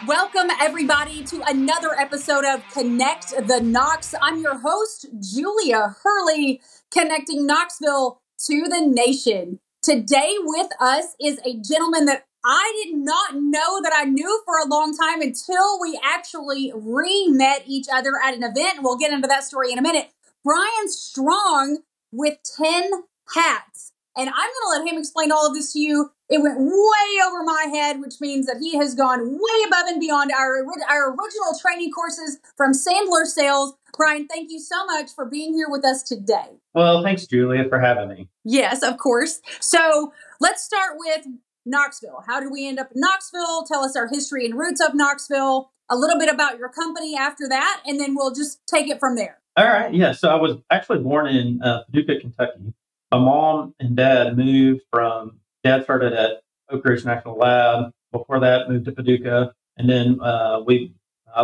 Welcome, everybody, to another episode of Connect the Knox. I'm your host, Julia Hurley, connecting Knoxville to the nation. Today with us is a gentleman that I did not know that I knew for a long time until we actually re-met each other at an event. We'll get into that story in a minute. Brian Strong with TenHat. And I'm going to let him explain all of this to you. It went way over my head, which means that he has gone way above and beyond our original training courses from Sandler Sales. Brian, thank you so much for being here with us today. Well, thanks, Julia, for having me. Yes, of course. So let's start with Knoxville. How did we end up in Knoxville? Tell us our history and roots of Knoxville, a little bit about your company after that, and then we'll just take it from there. All right. Yeah. So I was actually born in Paducah, Kentucky. My mom and dad moved from, dad started at Oak Ridge National Lab. Before that, moved to Paducah. And then I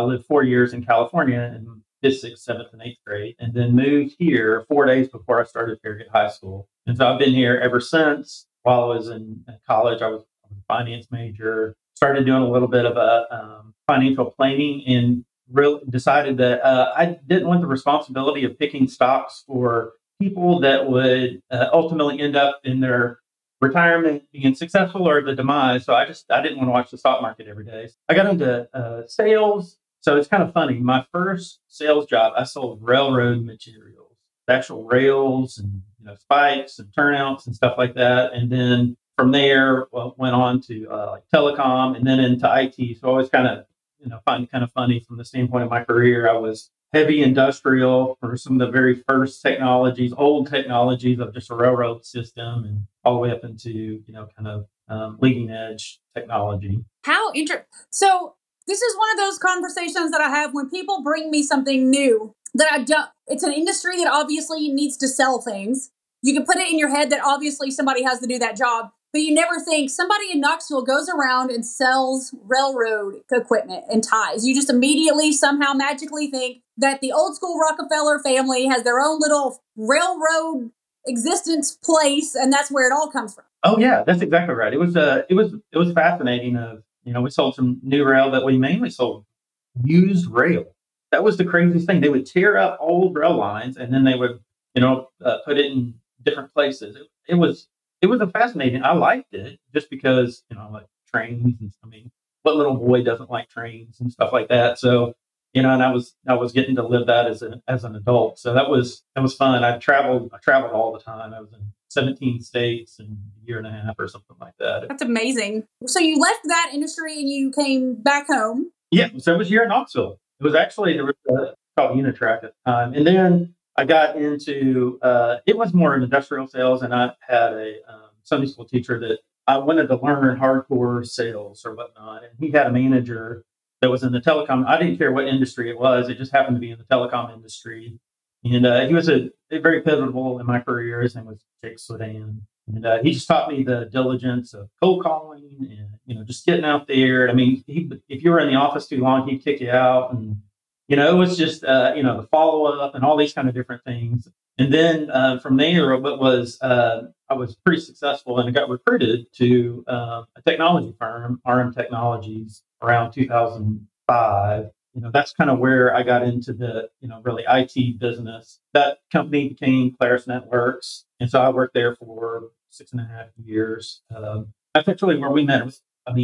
lived 4 years in California in 5th, 6th, 7th, and 8th grade. And then moved here 4 days before I started Farragut High School. And so I've been here ever since. While I was in college, I was a finance major, started doing a little bit of financial planning, and really decided that I didn't want the responsibility of picking stocks for people that would ultimately end up in their retirement being successful or the demise. So I didn't want to watch the stock market every day. I got into sales. So it's kind of funny. My first sales job, I sold railroad materials, actual rails and spikes and turnouts and stuff like that. And then from there, went on to like telecom and then into IT. So I always kind of find it kind of funny from the standpoint of my career. I was heavy industrial for some of the very first technologies, old technologies of just a railroad system, and all the way up into, leading edge technology. How interesting. So this is one of those conversations that I have when people bring me something new that I don't, it's an industry that obviously needs to sell things. You can put it in your head that obviously somebody has to do that job, but you never think somebody in Knoxville goes around and sells railroad equipment and ties. You just immediately somehow magically think that the old school Rockefeller family has their own little railroad existence place, and that's where it all comes from. Oh yeah, that's exactly right. It was fascinating. We sold some new rail, but we mainly sold used rail. That was the craziest thing. They would tear up old rail lines and then they would, put it in different places. It was a fascinating. I liked it just because, like trains and what little boy doesn't like trains and stuff like that. So, and I was getting to live that as an adult. So that was fun. I traveled all the time. I was in 17 states in a year and a half or something like that. That's amazing. So you left that industry and you came back home. Yeah. So it was here in Knoxville. It was actually called Unitrack at the time. And then I got into, it was more industrial sales, and I had a Sunday school teacher that I wanted to learn hardcore sales or whatnot. And he had a manager that was in the telecom. I didn't care what industry it was. It just happened to be in the telecom industry. And he was a very pivotal in my career. His name was Jake Sedan. And he just taught me the diligence of cold calling and, just getting out there. If you were in the office too long, he'd kick you out. And, it was just, the follow-up and all these kind of different things. And then from there, I was pretty successful and I got recruited to a technology firm, RM Technologies, around 2005. That's kind of where I got into the, really IT business. That company became Claris Networks. And so I worked there for 6.5 years. That's actually where we met. A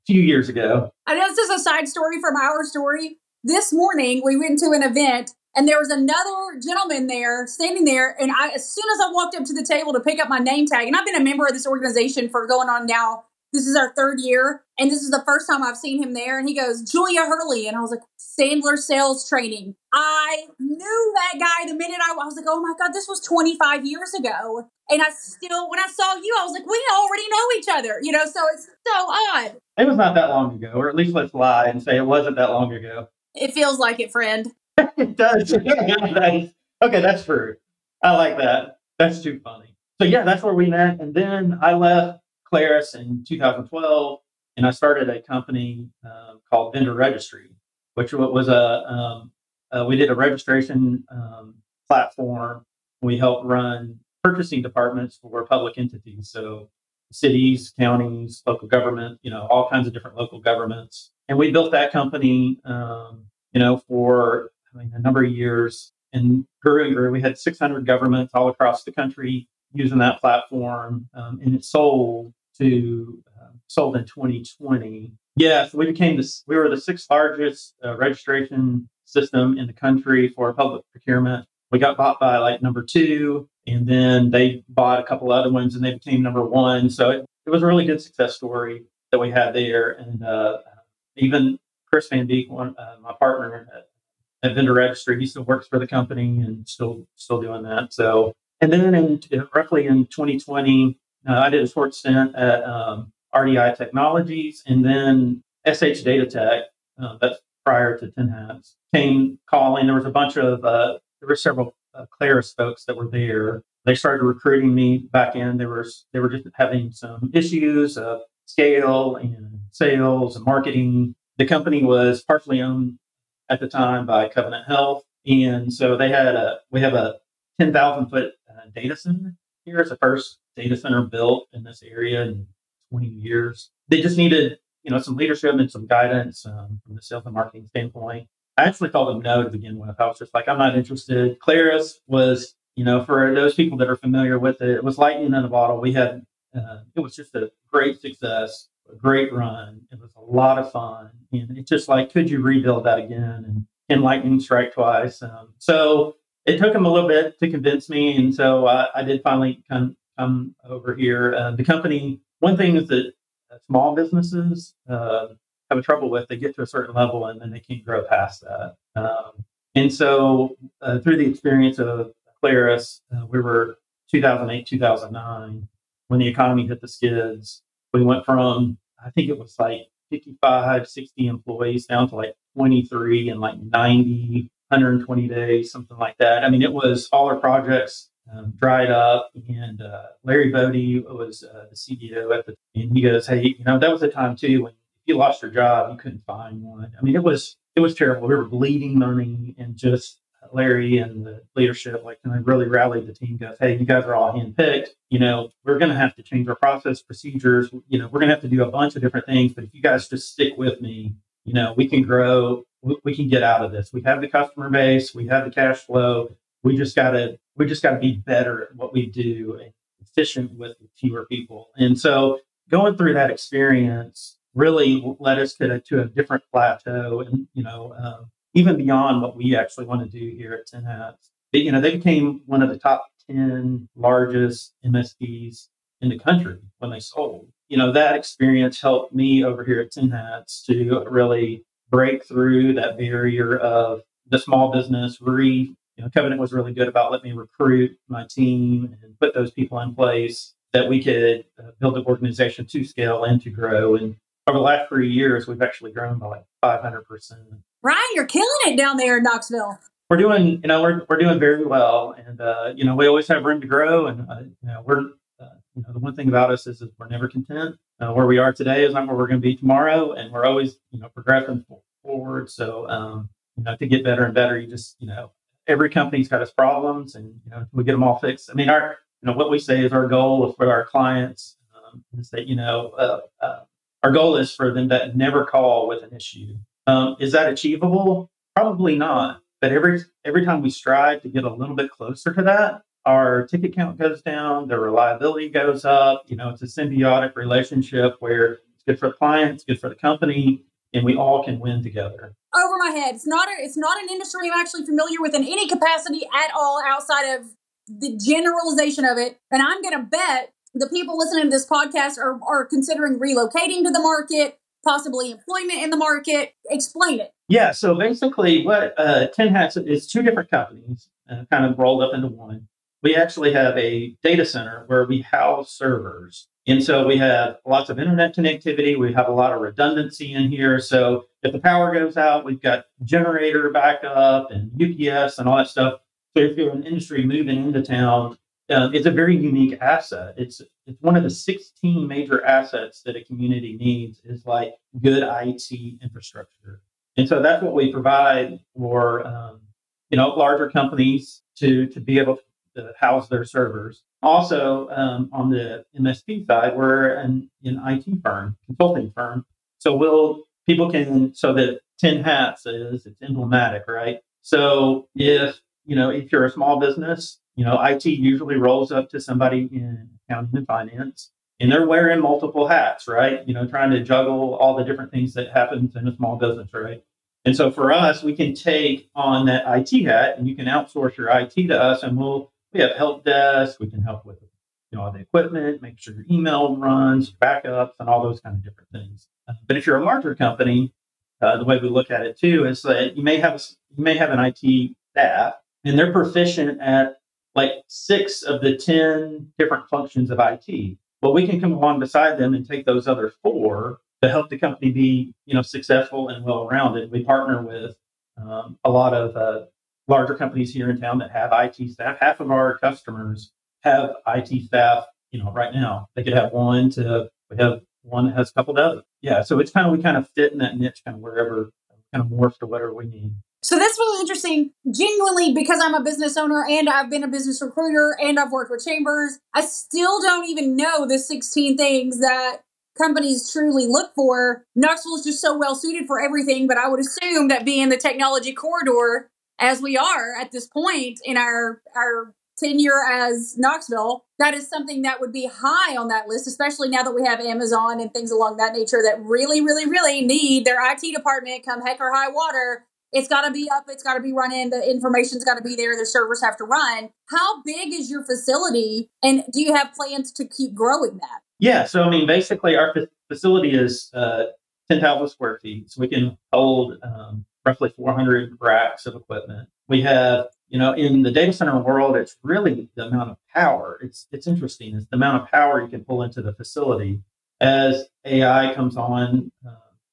few years ago. I know this is a side story from our story. This morning, we went to an event and there was another gentleman there standing there. And as soon as I walked up to the table to pick up my name tag, and I've been a member of this organization for going on now, this is our 3rd year. And this is the first time I've seen him there. And he goes, Julia Hurley. And I was like, Sandler Sales Training. I knew that guy the minute I was like, oh my God, this was 25 years ago. And when I saw you, I was like, we already know each other, so it's so odd. It was not that long ago, or at least let's lie and say it wasn't that long ago. It feels like it, friend. It does. Okay, that's true. I like that. That's too funny. So yeah, that's where we met. And then I left Claris in 2012, and I started a company called Vendor Registry, which was we did a registration platform. We helped run purchasing departments for public entities. So cities, counties, local government, all kinds of different local governments. And we built that company, for a number of years and grew and grew. We had 600 governments all across the country using that platform, and it sold in 2020. Yeah, so we were the sixth largest registration system in the country for public procurement. We got bought by like number two, and then they bought a couple other ones and they became number one. So it was a really good success story that we had there. And even Chris Van Beek, my partner at Vendor Registry, he still works for the company and still doing that. So, and then roughly in 2020, I did a short stint at RDI Technologies, and then SH Data Tech, that's prior to TenHats, came calling. There was a bunch of, there were several Claris folks that were there. They started recruiting me back in. They were just having some issues of scale and sales and marketing. The company was partially owned at the time by Covenant Health, and so we have a 10,000 foot data center here. It's the first data center built in this area in 20 years. They just needed, some leadership and some guidance from the sales and marketing standpoint. I actually told them no to begin with. I was just like, I'm not interested. Claris was, for those people that are familiar with it, it was lightning in a bottle. We had, it was just a great success, a great run. It was a lot of fun. And it's just like, could you rebuild that again? And can lightning strike twice? So it took them a little bit to convince me. And so I did finally come over here. The company, one thing is that small businesses have trouble with, they get to a certain level and then they can't grow past that. And so through the experience of Claris, we were 2008, 2009, when the economy hit the skids. We went from, I think it was like 55, 60 employees down to like 23 in like 90, 120 days, something like that. I mean, it was all our projects dried up, and Larry Bodie was the CEO at the time, and he goes, hey, that was a time too when if you lost your job, you couldn't find one. I mean, it was terrible. We were bleeding money, and just Larry and the leadership, and I really rallied the team, goes, hey, you guys are all handpicked. We're going to have to change our process, procedures. We're going to have to do a bunch of different things, but if you guys just stick with me, we can grow. We can get out of this. We have the customer base. We have the cash flow. We just got to be better at what we do and efficient with fewer people. And so going through that experience really led us to a different plateau, and even beyond what we actually want to do here at TenHats. They became one of the top 10 largest MSPs in the country when they sold. That experience helped me over here at TenHats to really break through that barrier of the small business. Covenant was really good about letting me recruit my team and put those people in place that we could build the organization to scale and to grow. And over the last 3 years, we've actually grown by like 500%. Ryan, you're killing it down there in Knoxville. We're doing, we're doing very well, and we always have room to grow. And we're, the one thing about us is that we're never content. Where we are today is not where we're going to be tomorrow, and we're always, progressing forward. So, to get better and better, you just, every company's got its problems, and we get them all fixed. I mean, what we say is our goal for our clients is that our goal is for them to never call with an issue. Is that achievable? Probably not. But every time we strive to get a little bit closer to that, our ticket count goes down, the reliability goes up. It's a symbiotic relationship where it's good for the client, it's good for the company, and we all can win together. Over my head. It's not an industry I'm actually familiar with in any capacity at all outside of the generalization of it. And I'm going to bet the people listening to this podcast are considering relocating to the market, possibly employment in the market. Explain it. Yeah. So basically what TenHats is two different companies kind of rolled up into one. We actually have a data center where we house servers. And so we have lots of internet connectivity. We have a lot of redundancy in here. So if the power goes out, we've got generator backup and UPS and all that stuff. So if you're an industry moving into town, it's a very unique asset. It's one of the 16 major assets that a community needs is like good IT infrastructure. And so that's what we provide for, larger companies to be able to house their servers. Also, on the MSP side, we're an IT firm, consulting firm. So so that TenHats is, it's emblematic, right? So if you're a small business, IT usually rolls up to somebody in accounting and finance, and they're wearing multiple hats, right? Trying to juggle all the different things that happens in a small business, right? And so for us, we can take on that IT hat, and you can outsource your IT to us, and we have help desk. We can help with all the equipment, make sure your email runs, backups, and all those kind of different things. But if you're a larger company, the way we look at it too is that you may have an IT staff, and they're proficient at like 6 of the 10 different functions of IT. Well, we can come along beside them and take those other 4 to help the company be, successful and well-rounded. We partner with a lot of larger companies here in town that have IT staff. Half of our customers have IT staff, right now. They could have we have one that has a couple dozen. Yeah, so we kind of fit in that niche kind of wherever, kind of morph to whatever we need. So that's really interesting. Genuinely, because I'm a business owner and I've been a business recruiter and I've worked with chambers, I still don't even know the 16 things that companies truly look for. Knoxville is just so well suited for everything, but I would assume that being the technology corridor, as we are at this point in our tenure as Knoxville, that is something that would be high on that list, especially now that we have Amazon and things along that nature that really, really, really need their IT department come heck or high water. It's got to be up. It's got to be running. The information's got to be there. The servers have to run. How big is your facility? And do you have plans to keep growing that? Yeah. So, basically our facility is 10,000 square feet. So we can hold roughly 400 racks of equipment. We have, in the data center world, it's really the amount of power. It's interesting. It's the amount of power you can pull into the facility. As AI comes on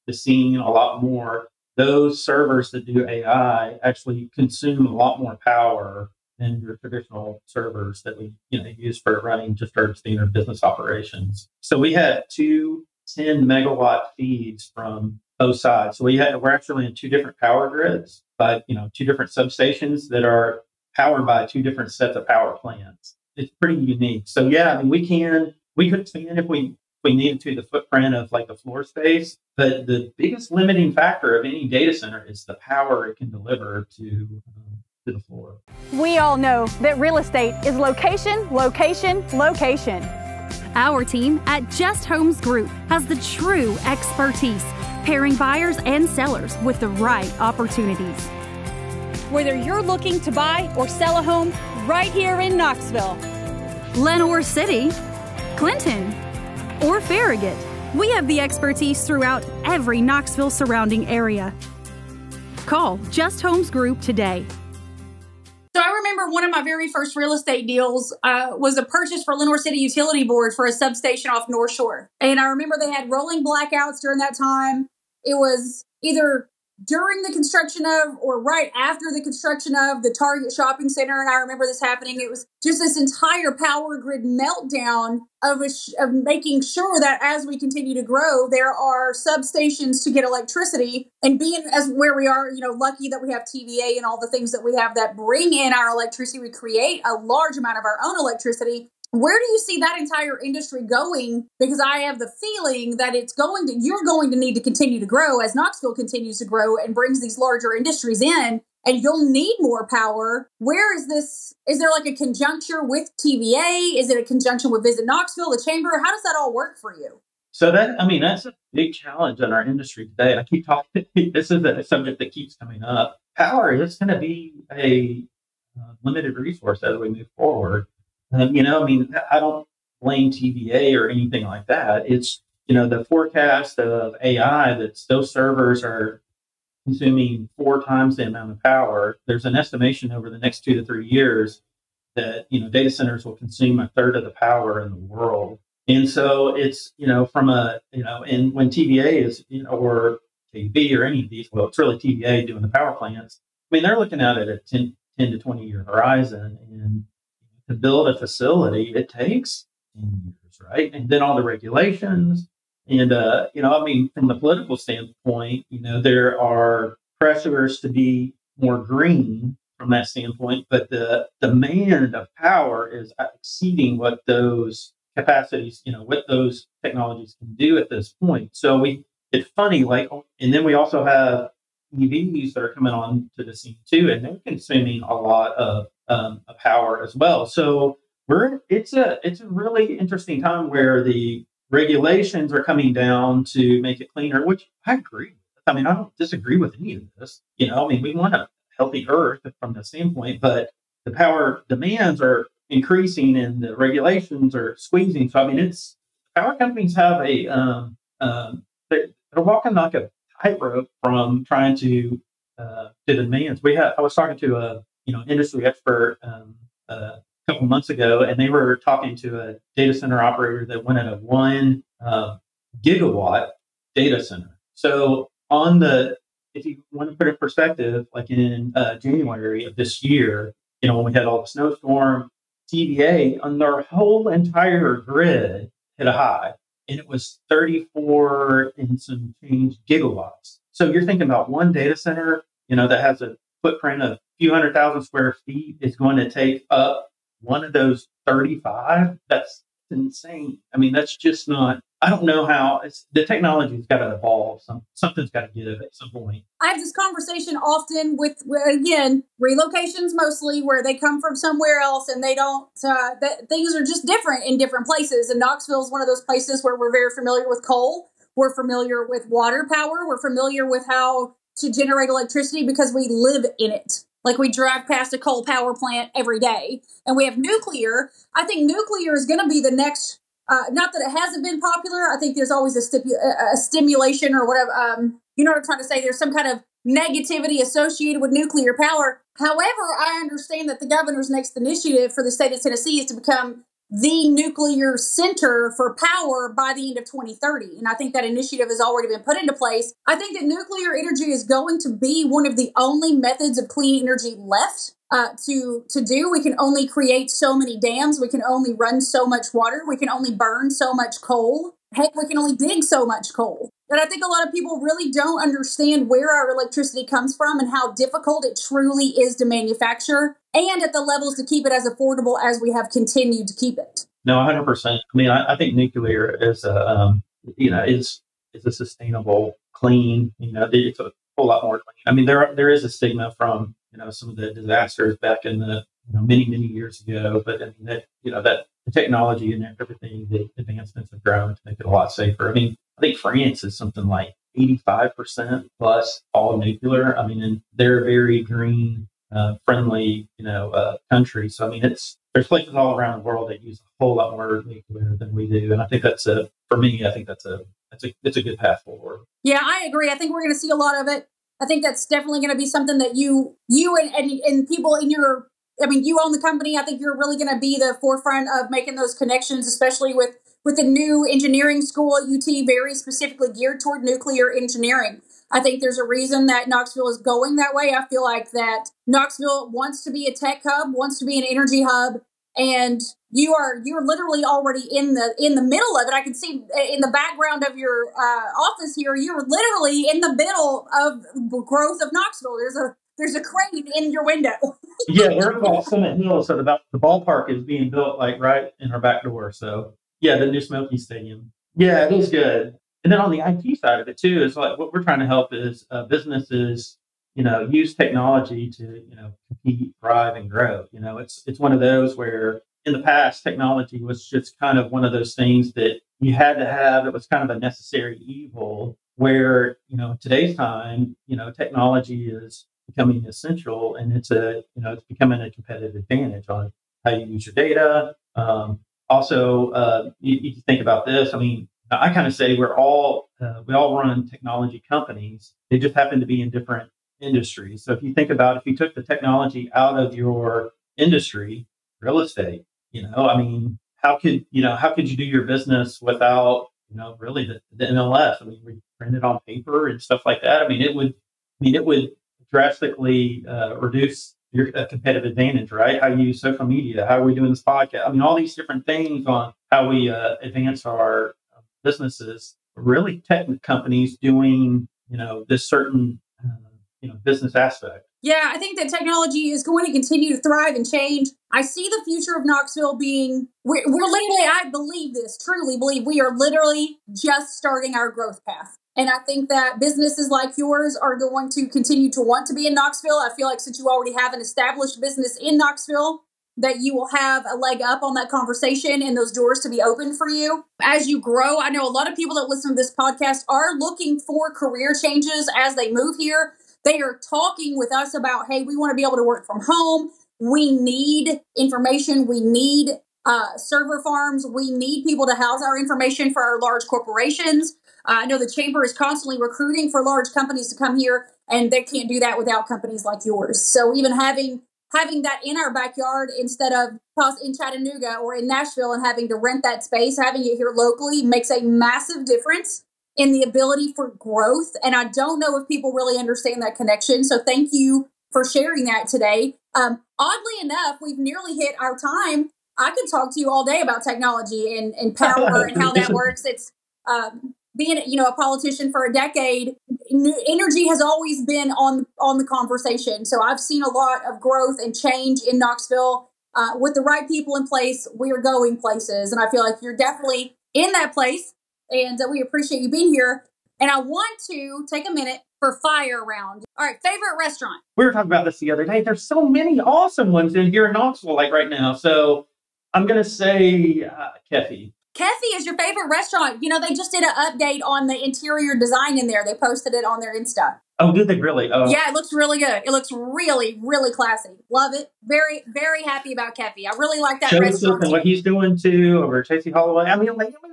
the scene a lot more, those servers that do AI actually consume a lot more power than your traditional servers that we use for running just our standard business operations. So we had 2 10 megawatt feeds from both sides. So we're actually in 2 different power grids, but 2 different substations that are powered by 2 different sets of power plants. It's pretty unique. So yeah, we could expand if we needed to the footprint of like the floor space, but the biggest limiting factor of any data center is the power it can deliver to the floor. We all know that real estate is location, location, location. Our team at Just Homes Group has the true expertise, pairing buyers and sellers with the right opportunities. Whether you're looking to buy or sell a home right here in Knoxville, Lenoir City, Clinton, or Farragut, we have the expertise throughout every Knoxville surrounding area. Call Just Homes Group today. So I remember one of my very first real estate deals was a purchase for Lenoir City Utility Board for a substation off North Shore. And I remember they had rolling blackouts during that time. It was either during the construction of or right after the construction of the Target shopping center. And I remember this happening. It was just this entire power grid meltdown of making sure that as we continue to grow, there are substations to get electricity. And being as where we are, lucky that we have TVA and all the things that we have that bring in our electricity, we create a large amount of our own electricity. Where do you see that entire industry going? Because I have the feeling that you're going to need to continue to grow as Knoxville continues to grow and brings these larger industries in, and you'll need more power. Where is this? Is there like a conjuncture with TVA? Is it a conjunction with Visit Knoxville, the chamber? How does that all work for you? So that's a big challenge in our industry today. And I keep talking, this is a subject that keeps coming up. Power is going to be a limited resource as we move forward. I don't blame TVA or anything like that. It's, the forecast of AI that those servers are consuming 4 times the amount of power. There's an estimation over the next 2 to 3 years that, data centers will consume 1/3 of the power in the world. And so it's, and when TVA is, or KB or any of these, well, it's really TVA doing the power plants. They're looking at it at 10 to 20 year horizon. And to build a facility, it takes 10 years, right? And then all the regulations. And, from the political standpoint, there are pressures to be more green from that standpoint, but the demand of power is exceeding what those capacities, what those technologies can do at this point. So it's funny, and then we also have EVs that are coming on to the scene too, and they're consuming a lot of power as well. So it's a really interesting time where the regulations are coming down to make it cleaner, which I agree with. I mean, I don't disagree with any of this. We want a healthy Earth from that standpoint, but the power demands are increasing and the regulations are squeezing. So, I mean, power companies have they're walking like a tightrope from trying to the demands. I was talking to a industry expert a couple months ago, and they were talking to a data center operator that wanted a 1 gigawatt data center. So if you want to put it in perspective, like in January of this year, when we had all the snowstorm, TVA on their whole entire grid hit a high, and it was 34 and some change gigawatts. So you're thinking about one data center, that has a footprint of a few 100,000 square feet is going to take up one of those 35. That's insane. I mean, that's just not. I don't know how the technology's got to evolve. Something's got to give at some point. I have this conversation often with, again, relocations mostly, where they come from somewhere else and they don't, things are just different in different places. And Knoxville is one of those places where we're very familiar with coal. We're familiar with water power. We're familiar with how to generate electricity because we live in it. Like we drive past a coal power plant every day. And we have nuclear. I think nuclear is going to be the next. Not that it hasn't been popular. I think there's always a stimulation or whatever. You know what I'm trying to say? There's some kind of negativity associated with nuclear power. However, I understand that the governor's next initiative for the state of Tennessee is to become the nuclear center for power by the end of 2030. And I think that initiative has already been put into place. I think that nuclear energy is going to be one of the only methods of clean energy left to do. We can only create so many dams. We can only run so much water. We can only burn so much coal. Heck, we can only dig so much coal. And I think a lot of people really don't understand where our electricity comes from and how difficult it truly is to manufacture and at the levels to keep it as affordable as we have continued to keep it. No, 100%. I mean, I think nuclear is a sustainable, clean. It's a whole lot more clean. I mean, there is a stigma from some of the disasters back in the many years ago, but I mean that the technology and everything, the advancements have grown to make it a lot safer. I mean, I think France is something like 85% plus all nuclear. I mean, and they're a very green, friendly, country. So I mean, there's places all around the world that use a whole lot more nuclear than we do, and I think that's a good path forward. Yeah, I agree. I think we're going to see a lot of it. I think that's definitely going to be something that you and people in your. I mean, you own the company. I think you're really going to be the forefront of making those connections, especially with the new engineering school at UT, very specifically geared toward nuclear engineering. I think there's a reason that Knoxville is going that way. I feel like that Knoxville wants to be a tech hub, wants to be an energy hub, and you're literally already in the middle of it. I can see in the background of your office here, you're literally in the middle of growth of Knoxville. There's a crane in your window. Yeah, we're at Summit Hill, so the ballpark is being built like right in our back door. So yeah, the new Smoky Stadium. Yeah, it is good. And then on the IT side of it too, is like what we're trying to help is businesses, use technology to compete, thrive, and grow. It's one of those where in the past technology was just kind of one of those things that you had to have. It was kind of a necessary evil. Where today's time, technology is becoming essential, and it's becoming a competitive advantage on how you use your data. Also, you think about this. I mean, I kind of say we all run technology companies. They just happen to be in different industries. So if you think about if you took the technology out of your industry, real estate, I mean, how could you do your business without really the MLS? I mean, we print it on paper and stuff like that. I mean, it would drastically reduce your competitive advantage, right? How you use social media, how are we doing this podcast? I mean, all these different things on how we advance our businesses. Really, tech companies doing this certain business aspect. Yeah, I think that technology is going to continue to thrive and change. I see the future of Knoxville being, we're literally, I believe this, truly believe we are literally just starting our growth path. And I think that businesses like yours are going to continue to want to be in Knoxville. I feel like since you already have an established business in Knoxville, that you will have a leg up on that conversation and those doors to be open for you. As you grow, I know a lot of people that listen to this podcast are looking for career changes as they move here. They are talking with us about, hey, we want to be able to work from home. We need information. We need server farms. We need people to house our information for our large corporations. I know the chamber is constantly recruiting for large companies to come here, and they can't do that without companies like yours. So even having that in our backyard instead of in Chattanooga or in Nashville and having to rent that space, having it here locally makes a massive difference in the ability for growth. And I don't know if people really understand that connection. So thank you for sharing that today. Oddly enough, we've nearly hit our time. I could talk to you all day about technology and power and how that works. It's being, a politician for a decade, energy has always been on the conversation. So I've seen a lot of growth and change in Knoxville. With the right people in place, we are going places. And I feel like you're definitely in that place. And we appreciate you being here. And I want to take a minute for fire round. All right, favorite restaurant. We were talking about this the other day. There's so many awesome ones in here in Knoxville, like right now. So I'm going to say Kefi. Kefi is your favorite restaurant. They just did an update on the interior design in there. They posted it on their Insta. Oh, did they really? Oh. Yeah, it looks really good. It looks really, really classy. Love it. Very, very happy about Kefi. I really like that restaurant. And what he's doing too over Chasey Holloway. I mean,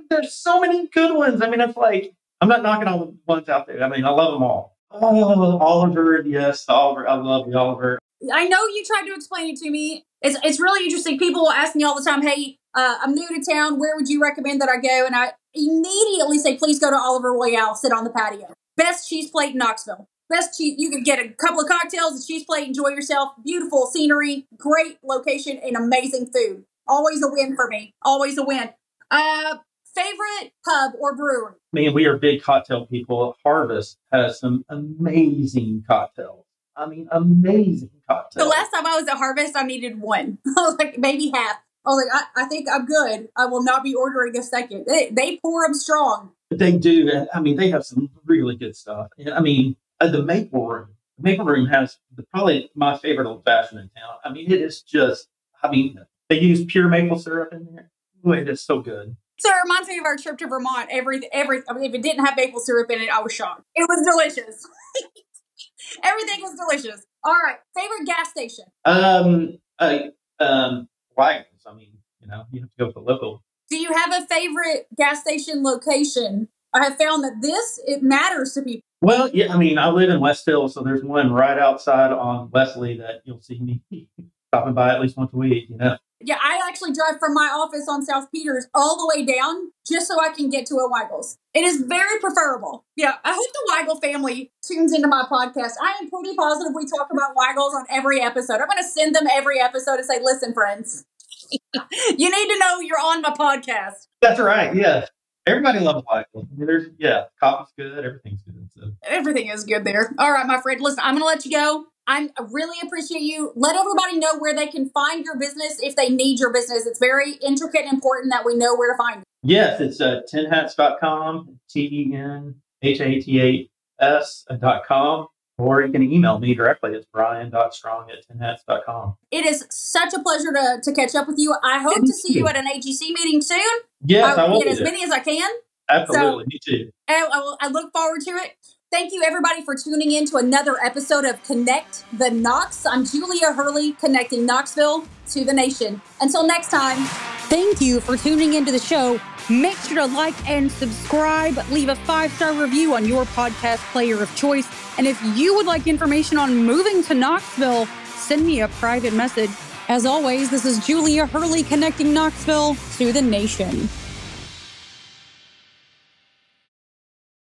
there's so many good ones. I mean, it's like, I'm not knocking all the ones out there. I mean, I love them all. Oh, Oliver. Yes, Oliver. I love the Oliver. I know you tried to explain it to me. It's really interesting. People will ask me all the time, hey, I'm new to town. Where would you recommend that I go? And I immediately say, please go to Oliver Royale. Sit on the patio. Best cheese plate in Knoxville. Best cheese. You can get a couple of cocktails, a cheese plate, enjoy yourself. Beautiful scenery, great location, and amazing food. Always a win for me. Always a win. Favorite pub or brewery? Man, we are big cocktail people. Harvest has some amazing cocktails. I mean, amazing cocktails. The last time I was at Harvest, I needed one. I was like, maybe half. I was like, I think I'm good. I will not be ordering a second. They pour them strong. They do. I mean, they have some really good stuff. I mean, the Maple Room. The Maple Room has probably my favorite old fashioned in town. I mean, it is just, they use pure maple syrup in there. Ooh, it is so good. So it reminds me of our trip to Vermont. If it didn't have maple syrup in it, I was shocked. It was delicious. Everything was delicious. All right. Favorite gas station? Wagons. I mean, you have to go with the local. Do you have a favorite gas station location? I have found that it matters to people. Well, yeah, I mean, I live in West Hill, so there's one right outside on Wesley that you'll see me stopping by at least once a week, Yeah, I actually drive from my office on South Peters all the way down just so I can get to a Weigels. It is very preferable. Yeah, I hope the Weigel family tunes into my podcast. I am pretty positive we talk about Weigels on every episode. I'm going to send them every episode and say, listen, friends, you need to know you're on my podcast. That's right, yeah. Everybody loves Weigels. I mean, coffee's good, everything's good. So. Everything is good there. All right, my friend, listen, I'm going to let you go. I really appreciate you. Let everybody know where they can find your business if they need your business. It's very intricate and important that we know where to find you. Yes, it's TenHats.com, TenHats.com, or you can email me directly. It's brian.strong@tenhats.com. It is such a pleasure to catch up with you. I hope to see you at an AGC meeting soon. Yes, I will get as many as I can. Absolutely, me too. I look forward to it. Thank you, everybody, for tuning in to another episode of Connect the Knox. I'm Julia Hurley, connecting Knoxville to the nation. Until next time. Thank you for tuning into the show. Make sure to like and subscribe. Leave a 5-star review on your podcast player of choice. And if you would like information on moving to Knoxville, send me a private message. As always, this is Julia Hurley, connecting Knoxville to the nation.